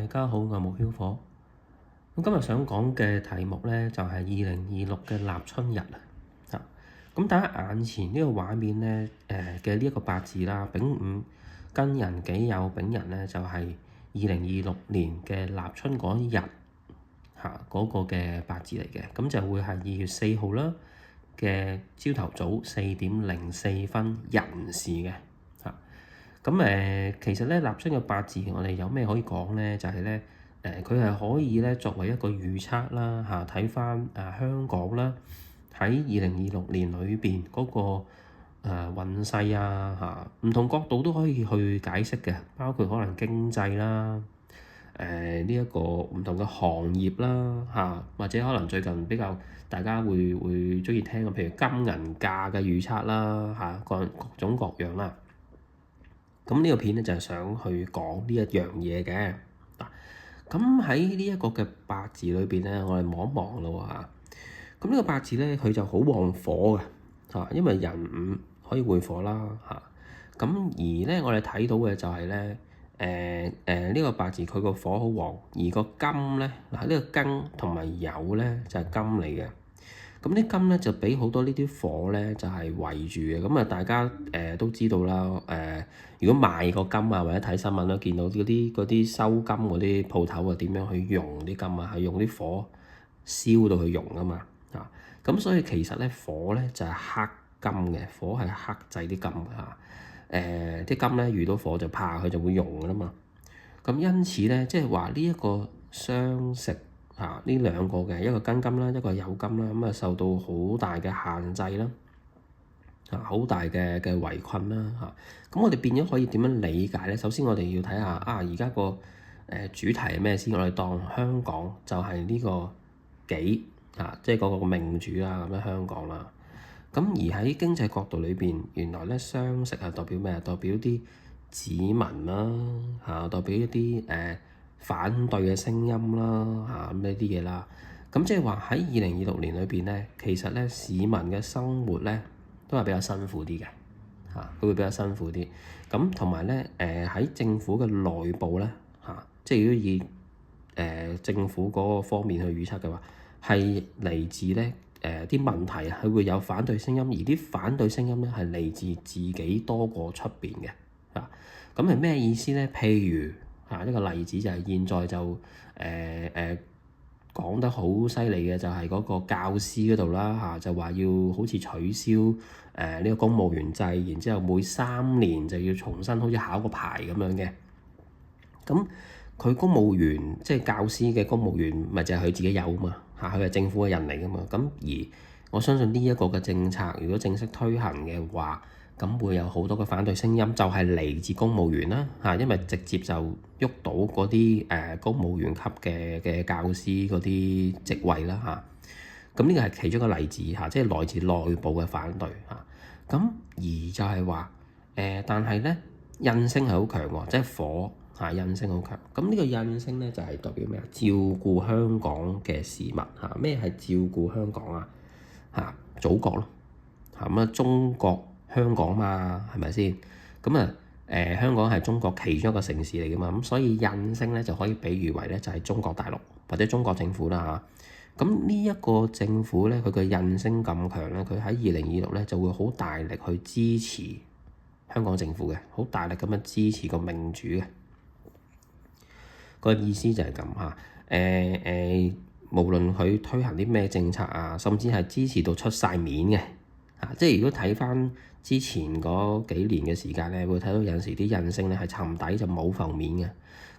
家好，我係木曉火。咁今日想講嘅題目咧，就係2026嘅立春日啊。咁大家眼前呢個畫面咧，嘅呢一個八字啦，丙午庚寅己酉丙寅咧，就係2026年嘅立春嗰日嗰個嘅八字嚟嘅。咁就會係2月4號啦嘅朝頭早4:04寅時嘅。咁其實咧立春嘅八字，我哋有咩可以講咧？就係咧，佢係可以咧作為一個預測啦，睇翻香港啦，喺2026年裏邊嗰個運勢唔同角度都可以去解釋嘅，包括可能經濟啦，呢一個唔同嘅行業啦，或者可能最近比較大家會鍾意聽嘅，譬如金銀價嘅預測啦，各種各樣啦。咁呢個片咧就係想去講呢一樣嘢嘅。咁喺呢一個嘅八字裏邊咧，我哋望一望咯嚇。咁呢個八字咧，佢就好旺火嘅，因為壬午可以會火啦嚇。咁而咧，我哋睇到嘅就係咧，呢個八字佢個火好旺，而個金咧呢個庚同埋酉咧就係金嚟嘅。咁啲金咧就俾好多呢啲火咧就係圍住嘅。咁大家都知道啦。如果賣個金或者睇新聞都見到嗰啲收金嗰啲鋪頭點樣去用啲金係用啲火燒到去熔啊嘛。咁所以其實咧火咧就係克金嘅，火係克制啲金啲金咧遇到火就怕佢就會熔噶啦嘛。咁因此咧即係話呢一個相食呢兩個嘅一個庚金啦，一個酉金啦，咁受到好大嘅限制啦，好大嘅圍困啦。咁我哋變咗可以點樣理解咧？首先我哋要睇下而家個主題係咩先？我哋當香港就係呢個己即係嗰個命主啦，咁樣香港啦。咁而喺經濟角度裏邊，原來咧相食係代表咩？代表啲子民啦，代表一啲反對嘅聲音啦，咁呢啲嘢啦。咁即係話喺2026年裏邊咧，其實咧市民嘅生活咧都係比較辛苦啲嘅，佢會比較辛苦啲。咁同埋咧喺政府嘅內部咧即係如果以政府嗰個方面去預測嘅話，係嚟自咧啲問題係會有反對聲音，而啲反對聲音咧係嚟自自己多過出邊嘅。咁係咩意思咧？譬如一個例子就係現在就講得好犀利嘅就係嗰個教師嗰度啦，就話要好似取消呢個公務員制，然之後每3年就要重新好似考個牌咁樣嘅。咁佢公務員即係教師嘅公務員，咪就係佢自己有啊嘛，佢係政府嘅人嚟噶嘛。咁而我相信呢一個嘅政策如果正式推行嘅話，咁會有好多嘅反對聲音，就係嚟自公務員啦，因為直接就喐到嗰啲公務員級嘅教師嗰啲職位啦。咁呢個係其中一個例子即係來自內部嘅反對咁而就係話但係咧印星係好強喎，即係火印星好強。咁呢個印星咧就係代表咩？照顧香港嘅市民咩係照顧香港祖國咯咁中國香港嘛，係咪先？咁香港係中國其中一個城市嚟噶嘛，咁所以印星咧就可以比喻為咧就係中國大陸或者中國政府啦。咁呢一個政府咧，佢嘅印星咁強咧，佢喺2026咧就會好大力去支持香港政府嘅，好大力咁樣支持個命主嘅。個意思就係咁無論佢推行啲咩政策甚至係支持到出晒面嘅。即係如果睇翻之前嗰幾年嘅時間咧，會睇到有陣時啲印星咧係沉底就冇浮面嘅。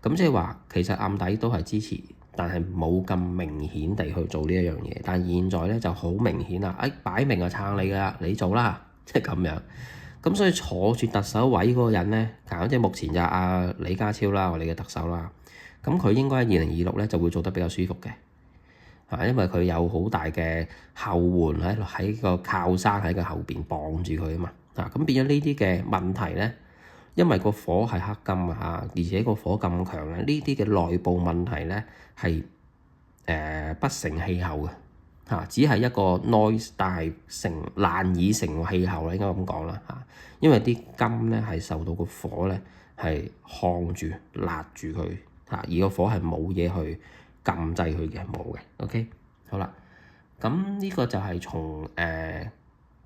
咁即係話其實暗底都係支持，但係冇咁明顯地去做呢一樣嘢。但係現在咧就好明顯啦，擺明就撐你㗎啦，你做啦，即係咁樣。咁所以坐住特首位嗰個人咧，即係目前就係李家超啦，我哋嘅特首啦。咁佢應該喺2026咧就會做得比較舒服嘅。因為佢有好大嘅後援喺個靠山喺個後邊綁住佢啊嘛。咁變咗呢啲嘅問題咧，因為個火係克金而且個火咁強咧，呢啲嘅內部問題咧係不成氣候嘅只係一個 noise， 但係難以成為氣候啦，應該咁講啦因為啲金咧係受到個火咧係烘住辣住佢而個火係冇嘢去禁制佢嘅，冇嘅。OK， 好啦，咁呢個就係從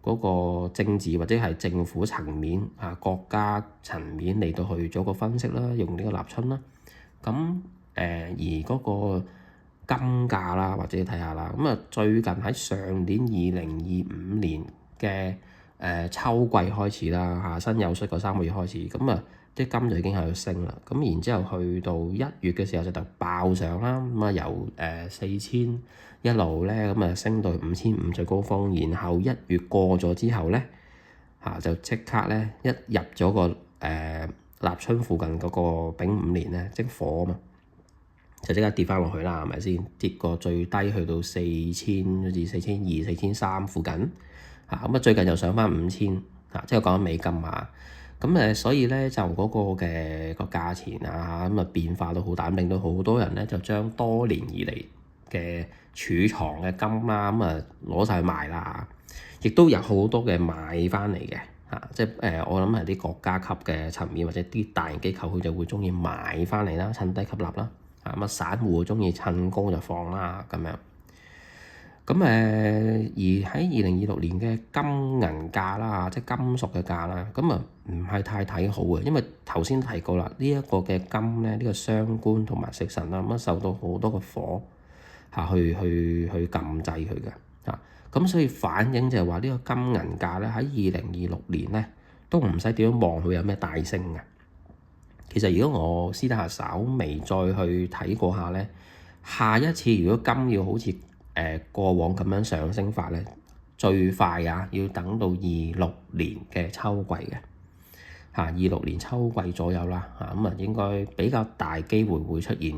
嗰個政治或者係政府層面國家層面嚟到去做個分析啦，用呢個立春啦。咁而嗰個金價啦，或者睇下啦，咁最近喺上年2025年嘅秋季開始啦，新有出個3個月開始，咁啲金就已經喺度升啦。咁然之後去到1月嘅時候就爆上啦，咁由4000一路咧咁升到5500最高峰，然後1月過咗之後咧就即刻咧一入咗個立春附近嗰個丙午年咧，即火啊嘛，就即刻跌翻落去啦，係咪先？跌過最低去到4000好似4200、4300附近咁最近又上翻5000即係講緊美金咁所以咧就嗰個嘅個價錢變化都好大，令到好多人咧就將多年以嚟嘅儲藏嘅金啦攞晒去賣啦，亦都有好多嘅買翻嚟嘅即係我諗係啲國家級嘅層面或者啲大型機構佢就會鍾意買翻嚟啦，趁低吸納啦散戶鍾意趁高就放啦咁樣。咁而喺2026年嘅金銀價啦，即係金屬嘅價啦，咁唔係太睇好嘅，因為頭先提過啦，呢一個嘅金咧，呢個傷官同埋食神啦，受到好多個火去禁制佢嘅咁所以反映就係話呢個金銀價咧喺2026年咧都唔使點樣望佢有咩大升嘅。其實如果我私底下稍微再去睇過下咧，下一次如果金要好似過往咁樣上升法咧，最快要等到26年嘅秋季嘅26年秋季左右啦咁應該比較大機會會出現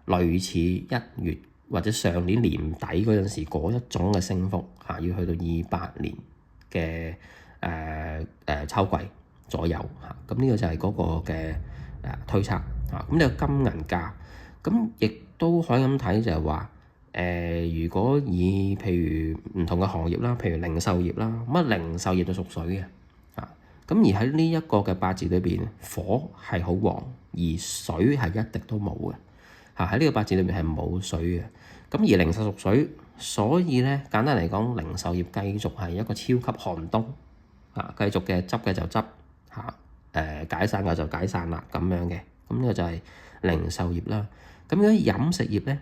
類似1月或者上年年底嗰陣時嗰一種嘅升幅要去到28年嘅秋季左右咁呢個就係嗰個嘅推測咁呢個金銀價咁亦都可以咁睇就係話如果以譬如唔同嘅行業啦，譬如零售業啦，零售業就屬水嘅咁而喺呢一個嘅八字裏邊，火係好旺，而水係一滴都冇嘅喺呢個八字裏邊係冇水嘅。咁而零售屬水，所以咧簡單嚟講，零售業繼續係一個超級寒冬繼續嘅執嘅就執解散嘅就解散啦咁樣嘅。咁呢個就係零售業啦。咁如果飲食業咧？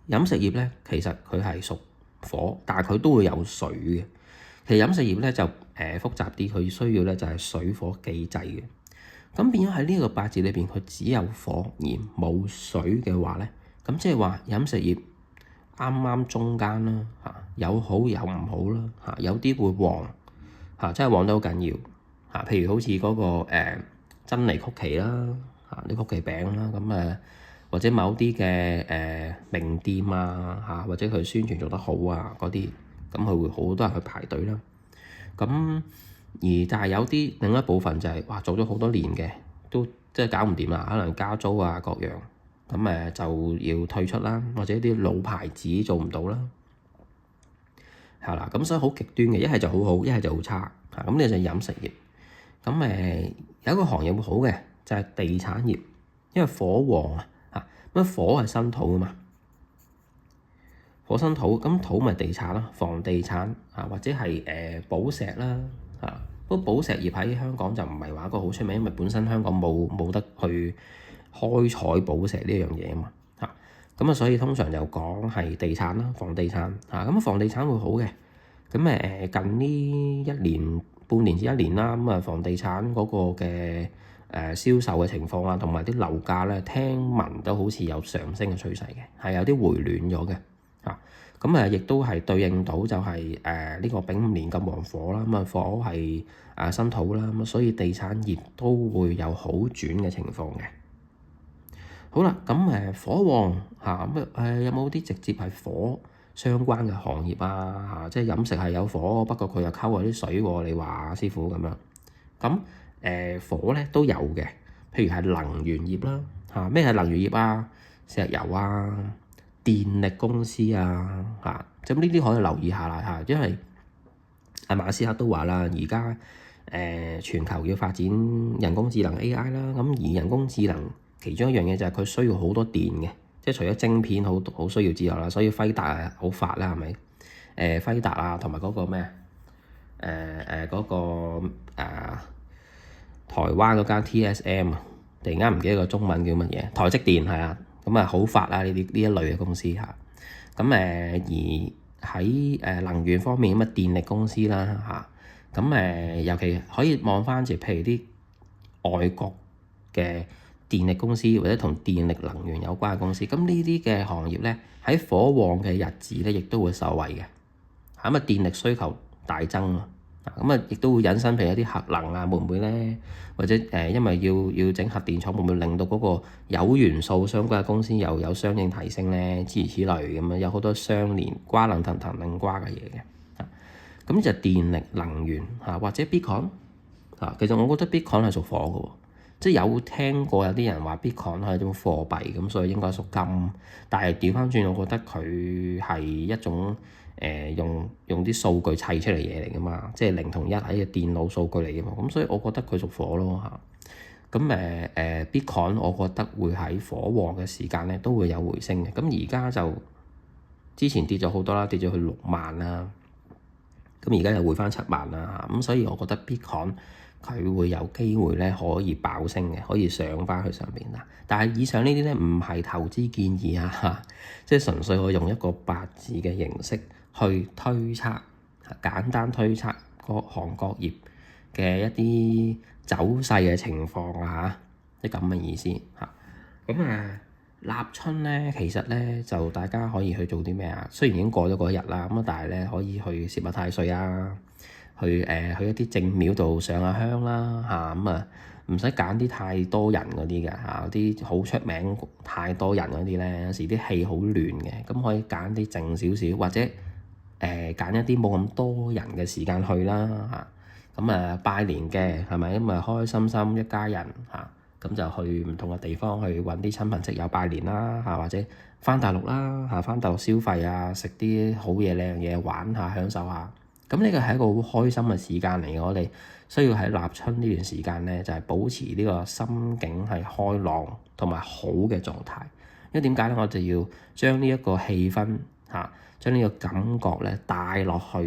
飲食業咧，其實佢係屬火，但係佢都會有水嘅。其實飲食業咧就複雜啲，佢需要咧就係水火既濟嘅。咁變咗喺呢個八字裏邊，佢只有火而冇水嘅話咧，咁即係話飲食業啱啱中間啦有好有唔好啦有啲會旺真係旺得好緊要譬如好似嗰個珍妮曲奇啦啲曲奇餅啦咁或者某啲嘅名店或者佢宣傳做得好嗰啲，咁佢會好多人去排隊啦。咁但係有啲另一部分就係做咗好多年嘅，都即係搞唔掂啦，可能加租各樣，咁就要退出啦，或者啲老牌子做唔到啦，係啦。咁所以好極端嘅，一係就好好，一係就好差咁呢就係飲食業。咁有一個行業會好嘅就係地產業，因為火旺乜火係生土啊嘛，火生土，咁土咪地產啦，房地產或者係寶石啦不過寶石業喺香港就唔係話一個好出名，因為本身香港冇得去開採寶石呢樣嘢啊嘛咁所以通常就講係地產啦，房地產咁房地產會好嘅。咁近呢1年半年至1年啦，咁房地產嗰個嘅銷售嘅情況同埋啲樓價咧，聽聞都好似有上升嘅趨勢嘅，係有啲回暖咗嘅咁亦都係對應到就係呢個丙午年咁旺火啦，咁火係生土啦，咁所以地產業都會有好轉嘅情況嘅。好啦，咁火旺有冇啲直接係火相關嘅行業即係飲食係有火，不過佢又溝咗啲水喎，你話師傅咁樣咁火咧都有嘅，譬如係能源業啦咩係能源業石油電力公司咁呢啲可以留意下啦因為馬斯克都話啦，而家全球要發展人工智能 AI 啦，咁而人工智能其中一樣嘢就係佢需要好多電嘅，即係除咗晶片好需要之外啦，所以輝達啊好發啦，係咪？輝達啊，同埋嗰個咩嗰個台灣嗰間 TSM 啊，突然間唔記得個中文叫乜嘢，台積電係啊，咁啊好發啦呢一類嘅公司嚇。咁而喺能源方面咁啊電力公司啦嚇，咁尤其可以望翻住譬如啲外國嘅電力公司或者同電力能源有關嘅公司，咁呢啲嘅行業咧喺火旺嘅日子咧，亦都會受惠嘅。咁啊電力需求大增啊，咁啊亦都會引申譬如一啲核能啊，會唔會咧？或者因為要整核電廠，會唔會令到嗰個鈾元素相關嘅公司又有相應提升咧？諸如此類咁樣，有好多相連瓜能騰騰令瓜嘅嘢嘅。咁就電力能源或者 Bitcoin 其實我覺得 Bitcoin 係屬火嘅喎，即係有聽過有啲人話 Bitcoin 係一種貨幣，咁所以應該屬金。但係調翻轉，我覺得佢係一種用啲數據砌出嚟嘢嚟㗎嘛，即係0同1喺個電腦數據嚟㗎嘛，咁所以我覺得佢屬火咯嚇。咁Bitcoin 我覺得會喺火旺嘅時間咧都會有回升嘅。咁而家就之前跌咗好多啦，跌咗去6萬啦，咁而家又回翻7萬啦嚇。咁所以我覺得 Bitcoin佢會有機會咧可以爆升嘅，可以上翻去上邊啦。但係以上呢啲咧唔係投資建議啊，即係純粹我用一個八字嘅形式去推測，簡單推測各行各業嘅一啲走勢嘅情況啊嚇，即係咁嘅意思嚇。咁立春咧，其實咧就大家可以去做啲咩啊？雖然已經過咗嗰一日啦，咁但係咧可以去攝下太歲啊，去一啲正廟度上下香啦嚇，咁唔使揀啲太多人嗰啲嘅嚇，啲好出名太多人嗰啲咧，有時啲氣好亂嘅，咁可以揀啲靜少少，或者揀一啲冇咁多人嘅時間去啦嚇。咁拜年嘅係咪？咁開開心心一家人嚇，咁就去唔同嘅地方去揾啲親朋戚友拜年啦嚇，或者翻大陸啦嚇，翻大陸消費啊，食啲好嘢靚嘢玩下享受下。咁呢個係一個好開心嘅時間嚟嘅，我哋需要喺立春呢段時間咧，就係保持呢個心境係開朗同埋好嘅狀態。因為點解咧？我哋要將呢一個氣氛嚇，將呢個感覺咧帶落去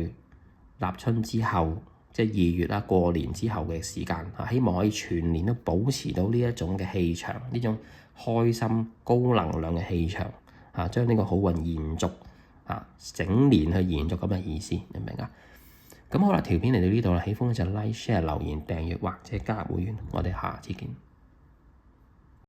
立春之後，即係2月啦，過年之後嘅時間嚇，希望可以全年都保持到呢一種嘅氣場，呢種開心高能量嘅氣場嚇，將呢個好運延續嚇，整年去延續咁嘅意思，明唔明啊？咁好啦，條片嚟到呢度啦，喜歡就 like、share、留言、訂閱或者加入會員，我哋下次見。